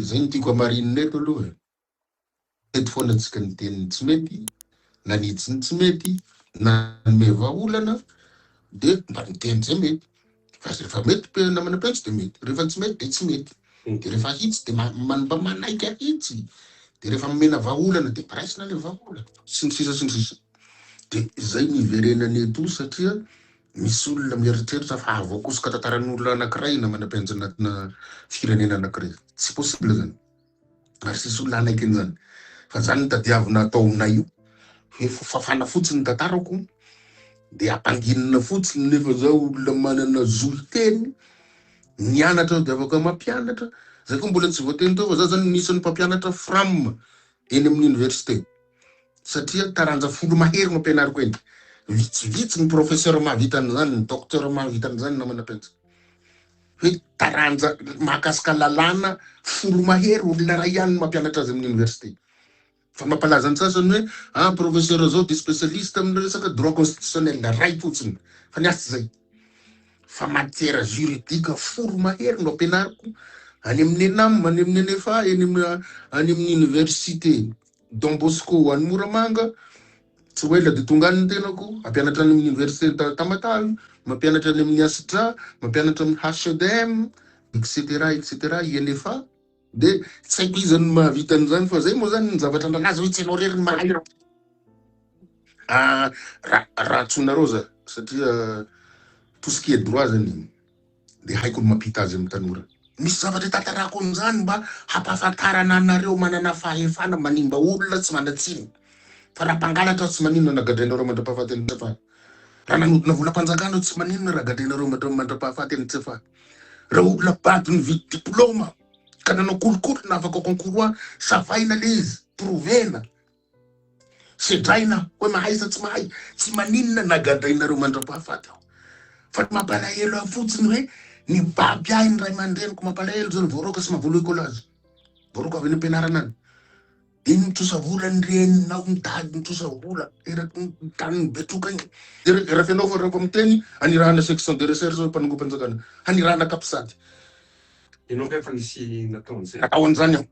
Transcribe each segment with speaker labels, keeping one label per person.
Speaker 1: zay ny tiako amarinina eto aloha. Eto foana antsika ny teny tsy mety, nanitsy ny tsy mety, nanome vahaolana, de mba ny teny zay mety. Fa rehefa mety pe namana pentsy de mety, rehefa tsy mety de tsy mety. De rehefa hitsy de mba manaiky hitsy. De rehefa momena vahaolana de raisina le vahaolana. Sy ny sisa sy ny sisa. De zay niverenany eto satria misy olona mieritreritra fa avoakosoka tantaran'olona anankiray namana pentsy anatina firenena anankiray. Tsy possible zany. Ary sisy olona anaiky an'izany. Fa zany tadiavina ataonay io. Hoe fafana fotsiny ny tantarako, de ampanginina fotsiny nefa zao olona manana zoliteny, mianatra de afaka mampianatra. Zay koa mbola tsy voateny tao fa za zany nisan'ny mpampianatra fram eny amin'ny université. Satria taranja folo mahery no ampianariko eny. Vitsivitsy ny professeur mahavita an'izany, ny docteur mahavita an'izany namana pentsy. Hoe taranja mahakasika lalàna folo mahery olona ray ihany mampianatra azy amin'ny université. Fa mampalaza ny sasany hoe professeur zao de spécialiste amin'ny resaka droit constitutionnel ray fotsiny. Fa ny asy zay. Fa matière juridique folo mahery no ampianariko any amin'ny ENAM, any amin'ny ENEFA, any amin'ny université Don Bosco any Moramanga. Tsy hoe la de tonga ny tenako, ampianatra any amin'ny université Tamatavy, mampianatra any amin'ny ASDRA, mampianatra amin'ny HEDM, etc. INFA. De tsy haiko izy ny mahavita an'izany fa zay moa zany ny zavatra nanazy hoe tsy anao rery ny mahay. Raha tsonareo za satria tout ce qui est droit zany de haiko ny mampita azy amin'ny tanora. Misy zavatra tantarako an'izany mba hampahafantarana anareo manana fahefana manimba olona tsy manatsiny. Fa raha mpangalatra tsy maninona nagadrainareo mandrapahafaty ny tsefa. Raha nanodina volam-panjakana tsy maninona ragadrainareo mandrapahafaty ny tsefa. Raha olona bady nividy diplôma ka nanao kolokolo na afaka konkoroa, savaina le izy, provena. Sedraina hoe mahay sa tsy mahay, tsy maninona nagadrainareo mandrapahafaty. Fa mampalahelo fotsiny hoe ny baby ahy ny ray aman-dreniko mampalahelo zany voaroka sy mahavoaloha ekolazy. Voaroka avy any am-pianarana any. Iny mitrosa vola ny reninao mitady mitrosa vola eraky ny tany betroka iny. De raha fianao fa raha miteny anirahana section de recherche mpanangom-panjakana, anirahana kapisady.
Speaker 2: Ianao ngai fa nisy nataon'izay.
Speaker 1: Nataon'izany aho.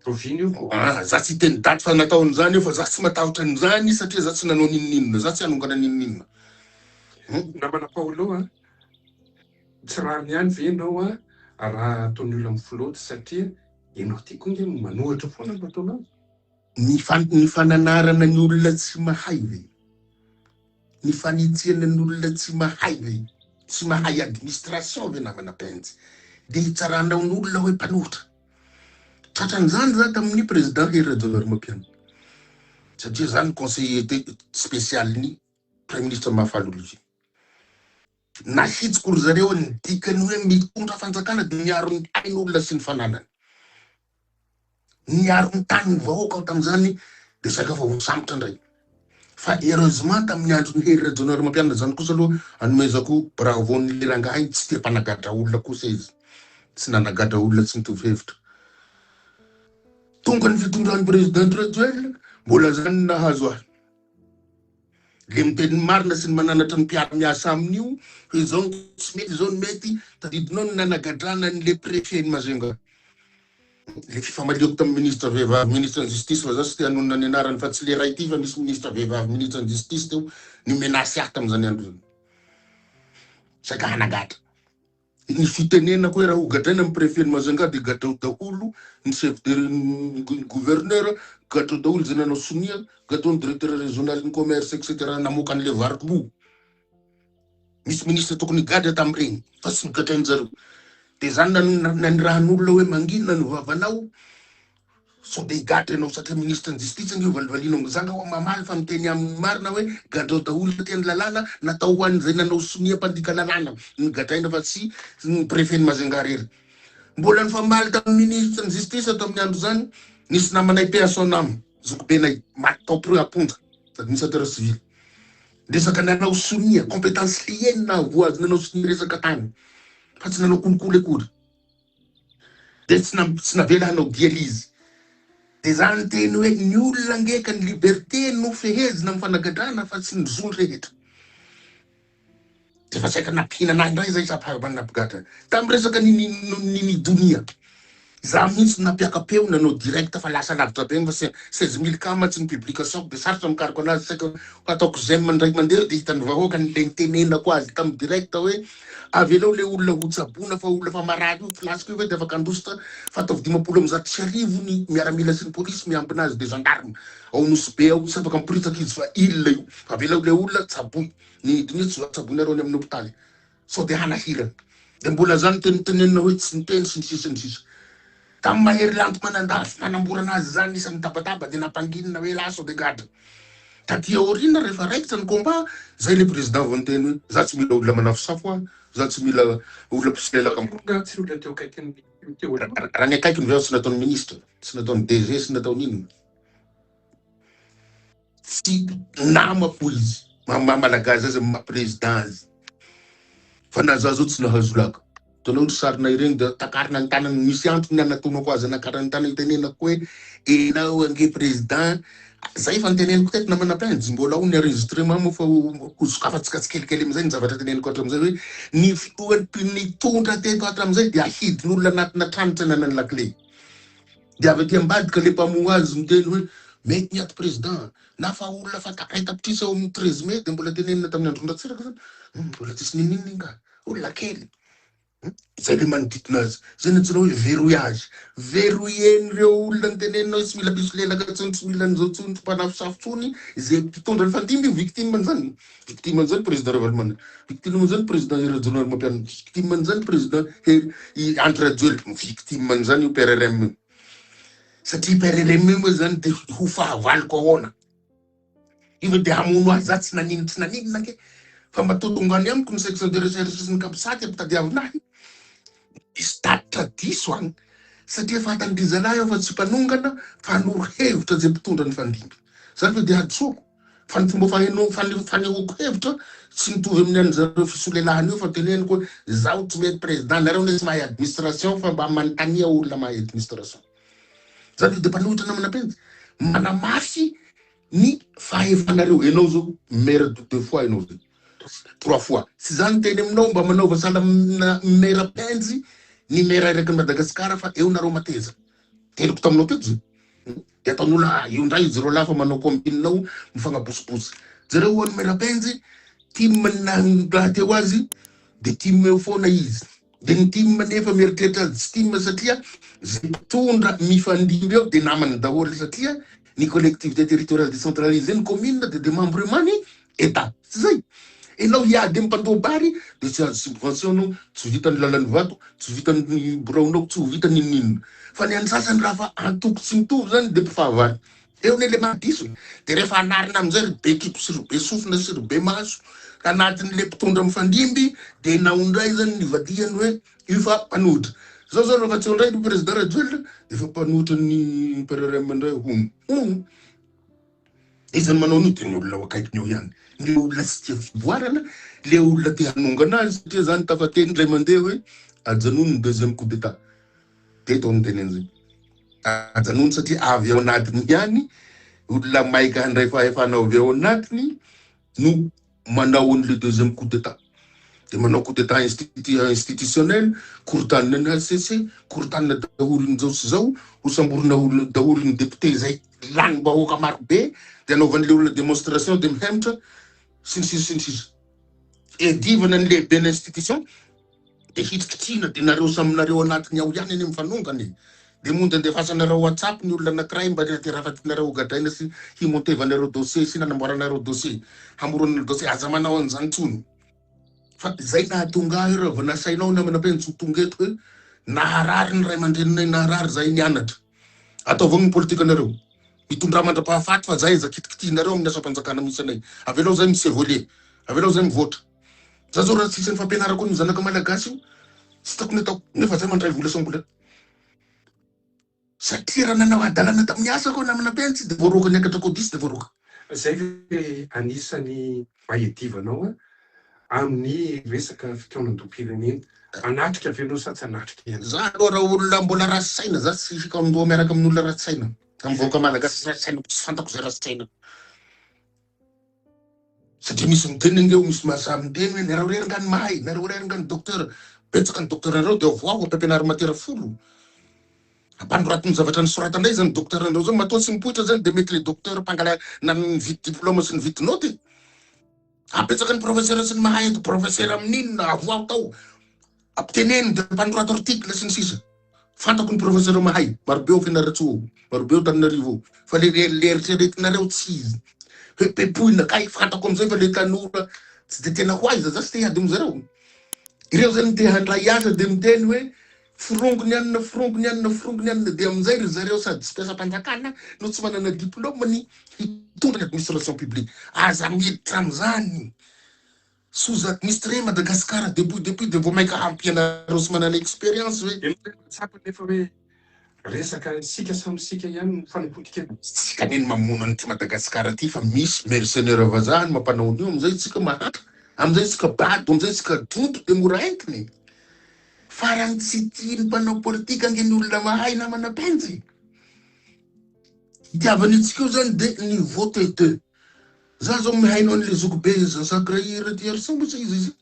Speaker 2: Proviny io.
Speaker 1: Za tsy teny daty fa nataon'izany io fa za tsy matahotra an'izany satria za tsy nanao ninninona, za tsy hanongana ninninona.
Speaker 2: Namana Paolo tsy raha ihany ve ianao raha ataon'ny olona amin'ny filoty satria ianao ty koa nge manohatra foana mba ataonao.
Speaker 1: Ny fananarana ny olona tsy mahay ve? Ny fanitsiana ny olona tsy mahay ve? Tsy mahay administration ve namana pentsy? De hitsaranao ny olona hoe mpanohitra. Tratran'izany za tamin'ny président Hery Rajaonarimampianina. Satria zany conseiller spécial-ny premier ministre Mahafaly Olivier. Nahitsiko ry zareo ny dikany hoe mitondra fanjakana de miaro ny tain'olona sy ny fananany. Miaro ny tany ny vahoaka ao tamin'izany de saika fa voasambotra indray. Fa heureusement tamin'ny andron'ny Hery Rajaonarimampianina zany kosa aloha anomezako bravo ny rangahy tsy tia mpanagatra olona kosa izy. Tsy nanagatra olona tsy nitovy hevitra. Tonga ny fitondran'ny président Rajoelina mbola zany nahazo ahy. Le miteny marina sy ny mananatra ny mpiara-miasa amin'io, hoe zao tsy mety, zao mety, tadidinao ny nanagadrana an'le préfet Majunga. Le fifamaliako tamin'ny ministre vehivavy, ministre de justice fa za tsy te hanonona ny anarany fa tsy le ray ty fa misy ministre vehivavy, ministre de justice teo, ny menasy ahy tamin'izany andro zany. Saika hanagatra. Ny fitenenako hoe raha ho gadraina amin'ny préfet Majunga de gadrao daholo ny chef de gouverneur, gadrao daholo zay nanao sonia, gadrao ny directeur régional ny commerce etc. namoaka an'le varobo. Misy ministre tokony gadra tamin'ireny fa tsy nigadrainy zareo. De zany nanirahan'olona hoe manginona ny vavanao, so de higadra ianao satria ministre de justice nge valivalianao zanga ho mamaly fa miteny amin'ny marina hoe gadrao daholo teny lalàna natao ho an'izay nanao sonia mpandika lalàna nigadraina fa tsy ny préfet ny Majunga rery. Mbola nifamaly tamin'ny ministre de justice atao amin'ny andro zany, nisy namanay PSONAM, zokobenay matao pro aponja, administrateur civil. Resaka nanao sonia, compétence liée na voazy nanao sonia resaka tany. Fa tsy nanao kolokolo akory. De tsy navela hanao dialyse. De zany teny hoe ny olona ngeka ny liberté no fehezina amin'ny fanagadrana fa tsy ny zony rehetra. De fa saika nampihina anahy indray zay sapabanapigatra. Tamin'ny resaka nini donia. Za mihitsy napiakapeo nanao direct fa lasa lavitra be fa 16 000 kamatsy ny publication de sarotry mikariko anazy saika ataoko zay mandray mandeha de hitany vahoaka ny le tenenako azy tamy direct hoe avy aleo le olona ho tsabona fa olona fa marary io filasiko io hoe de afaka andositra fa ataovy 50 ny miaramila sy ny polisy miampina azy de gendarme ao nosy be ao tsy afaka miporitaka izy fa ilona io fa avy aleo le olona tsaboy ny mihitsy tsabonareo ny amin'ny hopitaly sao de hanahirana de mbola zany tenenina hoe tsy niteny sy ny sisa tamy mahery lanto manandafy manamborana azy zany isan'ny tabataba de nampanginina hoe laso de gadra tatia orina rehefa raikitra ny combat zay le président vao niteny hoe za tsy mila olona manafo safo za tsy mila olona pisilelaka
Speaker 2: tsy olona teo kaiky teo
Speaker 1: raha ny akaiky ny veo tsy nataony ministre tsy nataony DG sy nataony ino tsy namako izy malagasy azy ma président azy fa na za zao tsy nahazo laka tonao sarina ireny de takarina ny tanany misy antony anatonako azy anakarany tanany tenenako hoe enao ange président zay fa niteneniko teto namana penjy mbola ao ny enregistrement mo fa sokafatsika tsikelikely amizay ny zavatra teneniko hatramizay hoe ny fitoany nitondra teto hatramizay de ahidin'olona anatina tranitra nanany lakle de avy aty ambadika le mpamoa azy miteny hoe mety niaty président na fa olona fa takay tapitrisa ao amin'ny 13 mai de mbola tenenina tamin'ny androndratsiraka zany mbola tsisy nininy ka olona kely zay le manodidina azy zay natsina hoe verrouillen'ireo olona nitenenina tsy mila pisolelaka tsony tsy mila nizao tsony tsy mpanafo safotsony zay mpitondra ny fandimby victime an'izany président Ravalomana victime an'izany président Herajonary Mampianina victime an'izany président André Rajoelina victime an'izany io PRRM satria PRRM moa zany de ho fahavaliko ahoana io de hamono azy za tsy naninina ke fa matotongany amiko ny section de recherche sy ny kapisaty ampitadiavinahy isy tatitra diso agny satria fahatandrizalahy eo fa tsy mpanongana fa hanoro hevitra zay mpitondra ny fandimby zany fa de hadisoko fa ny fomba fanehoako hevitra tsy nitovy amin'ny an'zareo fisolelahany io fa teneniko hoe zaho tsy mety président nareo ne tsy mahay administration fa mba manontania olona mahay administration zany de mpanohitra namana penjy manamafy ny fahefanareo enao zao maire de 2 fois enao zay 3 fois sy zany teny aminao mba manaova sala maire penjy ny maire araky Madagasikara fa eo nareo mateza teloko taminao teto zay de ataon'olo io ndray izy reo lafa manao kompininao mifagnabosobosy zareo hoany maire penjy team raha teo azy de team eo foana izy de ny team nefa mieritreritra azy tsy team satria zay mpitondra mifandimby eo de namany daholo satria ny collectivité territoriale décentralisée ny commune de démembrement ny état tsy zay enao hiady mpandoabary de tsy azo subvention anao tsy vitany lalany vato tsy vitany braonao tsy ho vitany ninina fa ny ansasany raha fa antoko tsy mitovy zany de mpifahavary eo ne le mahadiso de rehefa anarina amizay be kipo sy be sofina sy be maso anatin'le mpitondra mifandimby de naondray zany ny vadihany hoe io fa mpanohitra zao rehefa tsy ondray ny président Rajoelina de fa mpanohitra ny PRRM ndray hono izany manao an'io de ny olona ao akaikiny eo ihany le olona tsy tia fivoarana le olona te hanongana azy satria zany tafateny ray mandeha hoe ajanony ny 2e coup d'état teto ny teneny zay ajanony satria avy ao anatiny ihany olona maika handray fahefanao avy ao anatiny no manao an'le 2e coup d'état de manao coup d'état institutionnel korotanina ny HCC korotanina daholo zao sy zao ho samborina daholo ny député zay lany bahoaka maro be de anaovan'le olona démonstration de mihematra sy ny sisa edivana ny lehibe ny institution de hitrikitrina de nareo saminareo anatiny ao ihany eny mifanongany de mondy andefasanareo WhatsApp ny olona anankiray mba terafatinareo gadraina sy himotevanareo dossier sy nanamboaranareo dossier hamoronareo dossier aza manao an'izany tsony fa zay nahatonga io raha vao nasainao namana penjy tsy tonga eto hoe naharary ny ray aman-dreninay naharary zay nianatra ataovagny ny politika anareo mitondra mandra-pahafaty fa zay zakitikitihinareo amin'ny asa-panjakana misy anay avy alao zay misevoler avy alao zay mivoatra za zao raha tsisy ny fampianarako ny zanaka malagasy io tsy tokony ataoko nefa zay mandray vola sambola satria raha nanao adalana tamin'ny asako namana penjy de voaroka niakatra kodisy de voaroka
Speaker 2: zay hoe anisany mahedivanao amin'ny resaka fitaonan-dom-pirenena anatrika avy anao sa tsy anatrika ihany
Speaker 1: za aloha raha olona mbola ratsy-saina za tsy hikamboa miaraka amin'ny olona ratsy-saina amin'ny vahoaka malagasy ratsy-saina tsy fantako zay ratsy-saina satria misy miteny angeo misy mahasahy miteny hoe nareo rerangany mahay nareo rerangany docteur betsaka ny docteur nareo de voao ampiampianary matera folo Ampanoratiny zavatra nisoratandray zany docteur andreo zao matoa tsy mipoitra zany de mety le docteur mpangala na nividy diplôma sy nividy noty. Apetsaka ny professeur sy ny mahay professeur amin'inona avoao tao. Apiteneny de mpanorata article sy ny sisa. Fantako ny professeur mahay, marobe ao Fianarantsoa, marobe ao Antananarivo. Fa le eritreretinareo tsy izy. Hoe pepoina kay fantako am'izay fa le tanora tsy de tena ho aiza zasy te hiady am'zareo. Ireo zany te handray asa de miteny hoe frongony anina de am'izay ry zareo sady tsy mpiasa-panjakana no tsy manana diplôma ny hitondra ny administration publique. Aza miditra am'zany. Sous administré Madagascar depuis de vao maika ampy ianareo sy manana expérience hoe
Speaker 2: Tsapa nefa hoe resaka sika samy sika ihany fanapotika.
Speaker 1: Sika neny mamono an'ity Madagascar ty fa misy mercenaire vazaha mampanao an'io am'izay tsika mahatra. Am'izay tsika bado, am'izay tsika donto de mora entiny. Farany tsy tiany mpanao politika angeny olona mahay na manapenjy. Itiavanitsika io zany de ny vote de. Za zao mihainao an'le zokobe Jean-Jacques ty Arsan sa izy.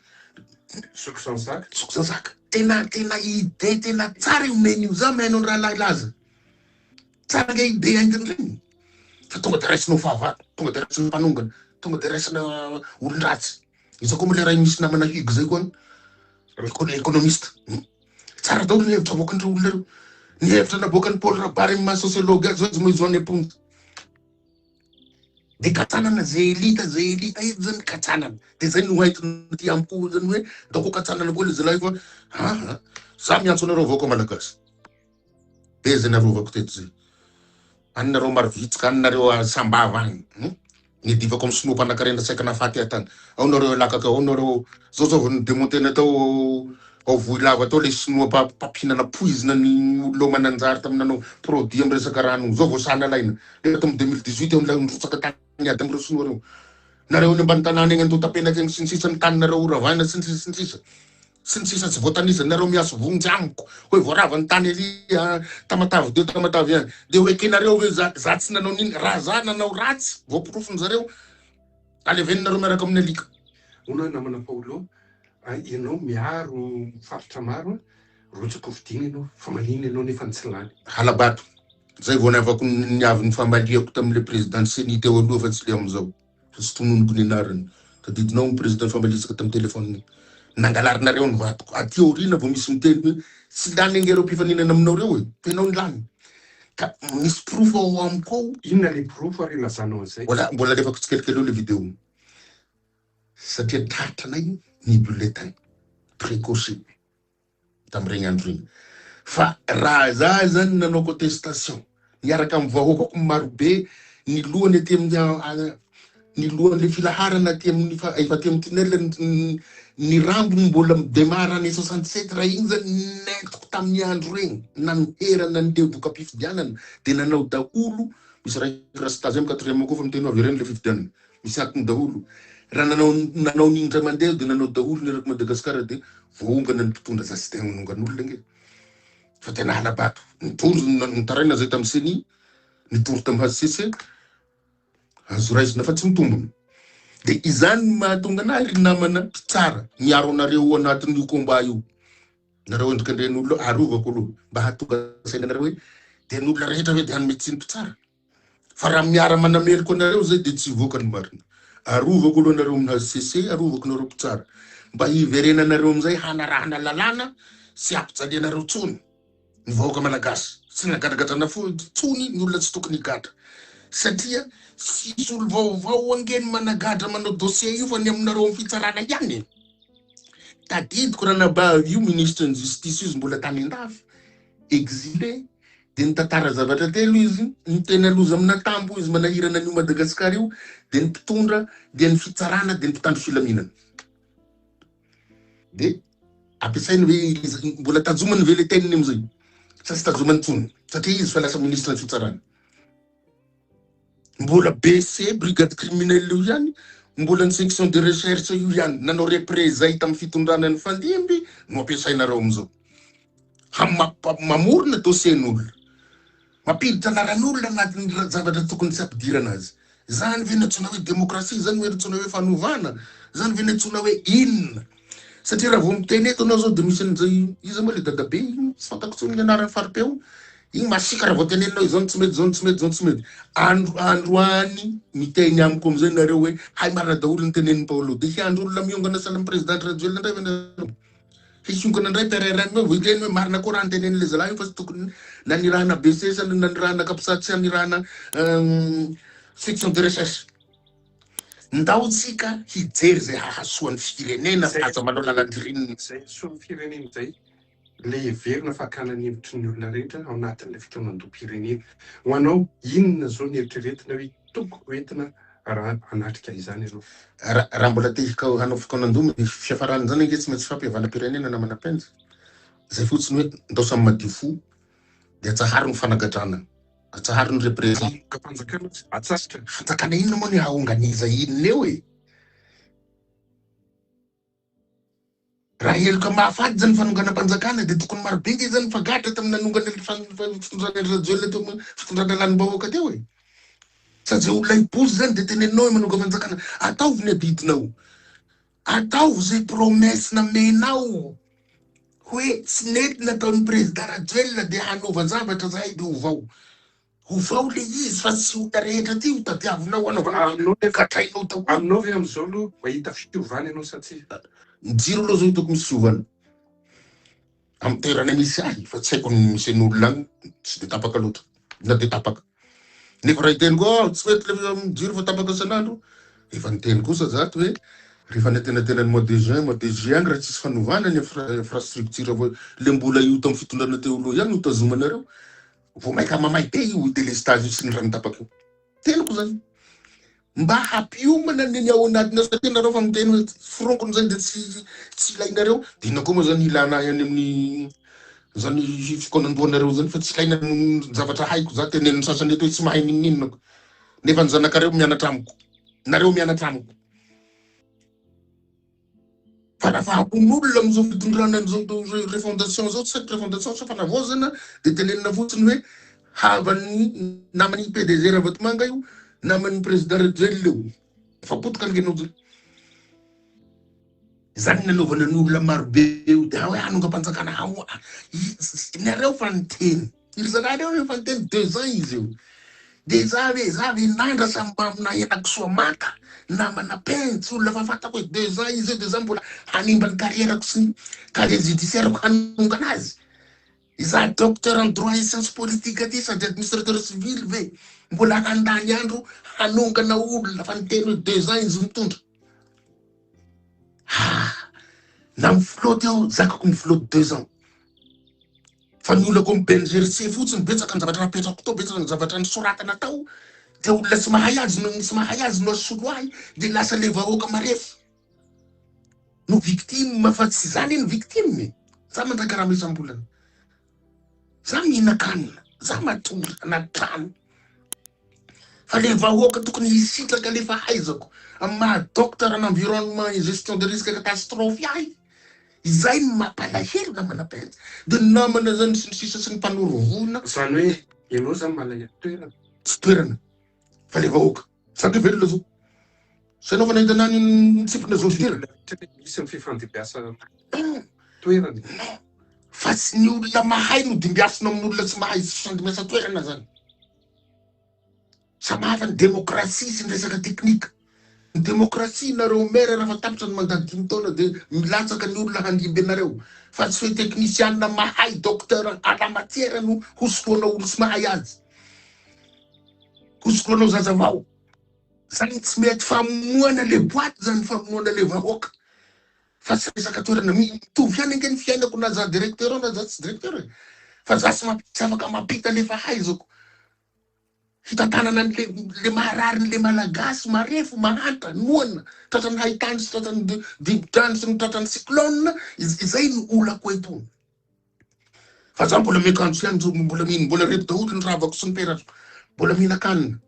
Speaker 1: Soksanzaka. Tena ide tena tsara io menio za mihainao raha laza. Tsara nge ide haingany regny. Fa tonga de raisinao fahavalo, tonga de raisinao mpanongana, tonga de raisina olon-dratsy. Iza koa le raha misy namana higy zay koa économiste. Tsara daolo ny hevitra avoakan'ireo olona reo. Ny hevitra naboakan'ny Paul Rabary amin'ny maha sociologue zao izy moizo aneponza. De katsanana zay elita izy zany katsanana. De zay no haitiny ty amiko zany hoe dako katsanana koa le zalahy fa za miantso anareo avao koa malagasy. Be zay narovako teto zay. Anareo marovitsika, anareo sambava agny. Ny divako amin'ny sinoa mpanakarena saika nafaty atany. Ao nareo lakaka, ao nareo zao vao demontena tao ao Voilava tao le sinoa papinana poizina ny olona mananjary taminanao produit amin'ny resaka rano. Zao vao sana laina. Le tamin'ny 2018 ao nirotsaka tany ady am'ireo sinoa reo. Nareo ny ambany tanàna egny antotapenaka egny sy ny sisa ny taninareo oravana sy ny sisa tsy voatanisa nareo miaso vonjy amiko. Hoe voarava ny tany ery tamatavy de tamatavy any. De hoe kenareo hoe za tsy nanao nini raha za nanao ratsy voaporofony zareo. Aleveninareo miaraka amin'ny alika.
Speaker 2: Ona namana Paulo, ianao miaro faritra maro, rotsako vidiny ianao, fa manino ianao nefa tsy lany.
Speaker 1: Halabato. Zay vao niavako niavy famaliako tamile président Seni teo aloha fa tsy le am'izao. Sy tononoko ny anarany. Tadidinao ny président famalisaka tamin'ny telefôniny. Nangalarinareo ny vatoko. Aty aorina vao misy miteny hoe tsy lany angereo mpifaninana aminao reo e. Fenao ny lany. Ka misy proof ao amiko ao.
Speaker 2: Inona le proof ary lazanao an'izay?
Speaker 1: Mbola lefako tsikelikely eo le vidéo. Satria tratranay ny bulletin précoce tamin'ireny andro regny. Fa raha za zany nanao contestation niaraka amin'ny vahoakako marobe ny lohany aty amin'ny ny lohan'le filaharana aty amin'ny efa aty amin'ny tunnel ny rambony mbola midemara any 67 raha igny zany nentiko tamin'ny andro regny na niherana ny devoka mpifidianana de nanao daholo misy raha stage amin'ny 4e koa fa miteny avy ireny le fifidianana misy antony daholo raha nanao n'igny ndray mandeha de nanao daholo ny eraky Madagasikara de voongana ny mpitondra za tsy de hanongan'olona nge fa tena halabato nitaraina zay tamin'ny Seni nitory tamin'ny HCC azo raisina fa tsy mitombona de izany mahatonga anahy ry namana mpitsara miaro anareo anatin'io combat io nareo endrikandren'olo arovako aloha mba hahatonga saina anareo hoe de n'olona rehetra hoe de hanome tsy ny mpitsara fa raha miara manameliko anareo zay de tsy voaka ny marina arovako aloha anareo amin'ny HCC arovako nareo mpitsara mba hiverena anareo am'izay hanarahana lalàna sy ampijalianareo tsony ny vahoaka malagasy sy nagadagadrana fo tsony ny olona tsy tokony higatra satria sisy olo vaovao angeny managadra manao dossier io fa ny aminareo amin'ny fitsarana ihany tadidiko raha nabavy io ministre ny justice izy mbola tany andafy exilé de nitantara zavatra telo izy niteny aloza amina tambo izy manahirana an'io Madagasikara io de ny mpitondra de ny fitsarana de ny mpitandro filaminana de ampiasainy hoe mbola tajomany ve le teniny am'izay sa tsy tajomany tsony satria izy fa lasa ministre ny fitsarana mbola BC brigade criminelle io ihany mbola ny section de recherche io ihany nanao représailles tamin'ny fitondrana ny fandimby no ampiasainareo am'izao mamorona dossiern'olona mampiditra anaran'olona anatin'ny zavatra tokony tsy ampidirana azy zany ve natsona hoe démocratie zany hoe natsona hoe fanovana zany ve natsona hoe inona satria raha vao miteny eto anao zao de misy an'izay izy moa le dadabe sy fantako tsony ny anarany faripeo igny masika raha voateneninao izao tsy mety, zao tsy mety, zao tsy mety. Androany miteny amiko amizay nareo hoe hay marina daholo ny tenenin'ny Paolo. De hiandro olona miongana sahala presidente Rajoelina ndray nareo. Hisiongana ndray PRRN hoe voiteny hoe marina koa raha ny tenenin'le zalahy fa tsy tokony nanirahana BCS nanirahana Kapsatsy nanirahana section de recherche. Ndao tsika hijery zay hahasoan'ny firenena aza manao lalandirinina
Speaker 2: zay soan'ny firenena zay le heverina fakana ny hevitry ny olona rehetra ao anatin'le fotoanam-pirenena. Ho anao inona zao ny eritreretina hoe tokony entina raha anatrika izany ianao?
Speaker 1: Raha mbola te hanao fotoanandoma fiafarany zany ange tsy maintsy fampihavana-pirenena namana penjy. Zay fotsiny hoe ndao samy madio fo de atsahary ny fanagadrana, atsahary ny représent.
Speaker 2: Kampanjakana atsasitra.
Speaker 1: Fanjakana inona moa ny haonganiza inona eo e? Raha heloka mahafady zany fanonganam-panjakana de tokony maro be nge zany fagatra tamin'ny nanongana fitondrana Rajoelina teo fitondrana lanim-bahoaka teo e. Sady olona ipozy zany de teneninao hoe manonga fanjakana. Ataovy ny adidinao, ataovy zay promesse namenao hoe tsy nety nataon'ny président Rajoelina de hanaova-javatra zahay de hovao le izy fa tsy olona rehetra ty ho tadiavinao anao katrainao tao.
Speaker 2: Aminao ve am'izao aloha mahita fiovana ianao satria
Speaker 1: jiro aloha zao hitako misy fiovana amin'ny toerana misy ahy fa tsy haiko ny misy n'olona agny tsy de tapaka loatra na de tapaka. Nefa raha hiteny koa tsy mety le jiro fa tapaka isan'andro. Efa niteny kosa zato hoe rehefa netenatenany mois de juin raha tsisy fanovana ny infrastructure le mbola io tamin'ny fitondrana teo aloha ihany no tazomanareo vao maika mamay be io délestage io sy ny rano tapaka io. Teniko zany mba hampiomana ny ao anatina satria nareo fa miteny hoe foronkony zany de tsy ilainareo. Dina koa moa zany ilana any amin'ny zany fikonandoanareo zany fa tsy ilaina zavatra haiko za tenen'ny sasany eto hoe tsy mahay ninninako. Nefa ny zanakareo mianatra amiko, nareo mianatra amiko. Fa raha fahapon'olona am'izao fitondrana an'izao refondation zao, tsy haiko refondation sa fanavozana de tenenina fotsiny hoe havan'ny naman'ny PDG Ravatomanga io, naman'ny président Rajoelina io. Fa potika angenao zany. Zany nanaovana n'olona maro be io de hoe hanonga-panjakana nareo fa niteny. Iry zanareo efa niteny 2 ans izy io. De zave nandra sambamina henakisoa maka namana pentsy olona fa fatako hoe 2 ans izy io de za mbola hanimba ny carrièrako sy ny carrière judiciaireko hanongana azy. Iza docteur en droit et sciences politiques aty sady administrateur civil ve mbola handany andro hanongana olona fa niteny hoe 2 ans izy mitondra. Na mifloty aho zakako mifloty 2 ans. Fa ny olona koa mibenjeritsy fotsiny betsaka ny zavatra napetrako tao, betsaka ny zavatra nisoratana tao. De olona tsy mahay azy no asolo ahy de lasa le vahoaka marefo. No victime fa tsy zany ny victime. Za mandraka raha isam-bolana. Za mihinan-kanina, za matory anaty trano. Fa le vahoaka tokony hisitraka le fahaizako amin'ny maha docteur en environnement et gestion de risque catastrophe ahy. Izay ny mampalahelo namana penjy. De namana zany sy ny sisa sy ny mpanoro vona.
Speaker 2: zany hoe ianao zany malahelo toerana.
Speaker 1: Tsy toerana fa le vahoaka. Saka velona zao. Sa ianao fa nahita nany ny tsipina zao toerana.
Speaker 2: Misy ny fifandimbiasa toerana.
Speaker 1: Fa tsy ny olona mahay no dimbiasina amin'ny olona tsy mahay sy fifandimbiasa toerana zany. Samahafa ny demokrasia sy ny resaka teknika. Ny demokrasia nareo maire raha fa tapitra ny mandady 5 taona de milatsaka ny olona handimby anareo. Fa tsy hoe teknisianina mahay docteur à la matière no hosoloana olo tsy mahay azy. Hosoloanao zazavao. Zany tsy mety famonoana le boaty zany famonoana le vahoaka. Fa tsy resaka toerana mitovy ihany ange ny fiainako na za directeur na za tsy directeur. Fa za tsy afaka mampita le fahaizako. Hitantanana le maharary le malagasy marefo mahanta noana tratrany haitany sy tratrany dibotrany sy ny tratrany cyclone izay ny olako eto. Fa za mbola miakanjo ihany mbola reto daholo ny ravako sy ny perako. Mbola mihinan-kanina,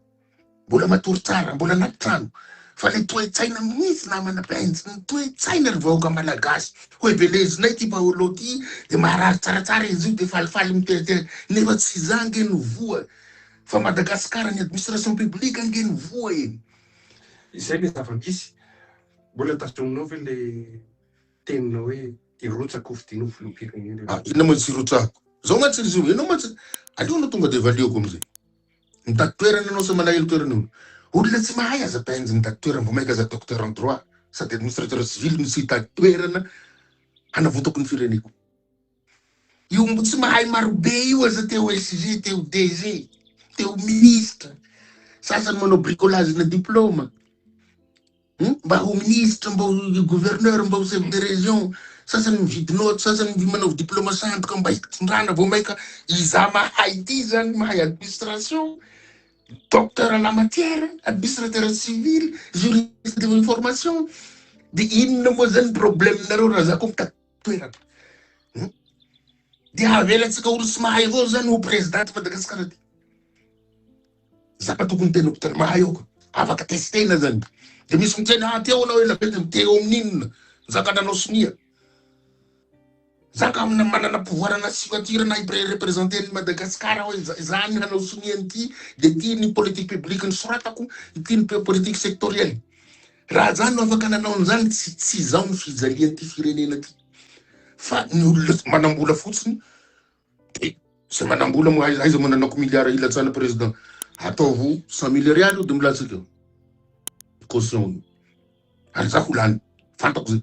Speaker 1: mbola matory tsara, mbola anaty trano. Fa le toe-tsaina misy namana penjy, ny toe-tsaina ry vahoaka malagasy. Hoe belezinay ty Paolo ty de maharary tsaratsara izy io de falifaly mitery. Nefa tsy za nge ny voa. Fa Madagasikara ny administration publique ange ny voa eny.
Speaker 2: Izay le zava-misy. Mbola tazomina ve le teninao hoe irotsako fidino filoham-pirenena?
Speaker 1: Inona moa tsy irotsako? zao matsy izy io, enao matsy aleo tonga de valioko amizay. Mitady toerana anao sa malahelo toerana olo. Olona tsy mahay aza painjy mitady toerana, vao maika aza docteur en droit, sady administrateur civil no tsy hitady toerana hanavotako ny fireneko. Io mbo tsy mahay marobe io aza teo SG, teo DG, teo ministre. Sasany manao bricolage na diplôma. Mba ho ministre, mba ho gouverneur, mba ho chef de région. Sasany mividy note, sasany manao diplôma sandoka mba hitondrana vao maika iza mahay ty zany, mahay administration, docteur en la matière, administrateur civil, juriste de l'information. De inona moa zany problème nareo raha za koa mitady toerana. De avelatsika olo tsy mahay avao zany ho présidente Madagasikara ty. Zaka tokony tenako tena mahay ao ka. Afaka testena zany. De misy mitena teo anao ela bety teo amin'inona. Zaka nanao sonia. Zaka amina manana pouvoir na signature na représenter ny Madagasikara hoe zany hanao sonia an'ity, de ty ny politique publique ny soratako, ty ny politique sectorielle. Raha zany no afaka nanao an'izany tsy zao ny fijalian'ity firenena ty. Fa ny olona manambola fotsiny, se manambola mo aiza mananako milliard ilatsana président. Ataovo 100 milliards de milatsika. Caution. Ary za ho lany. Fantako zay.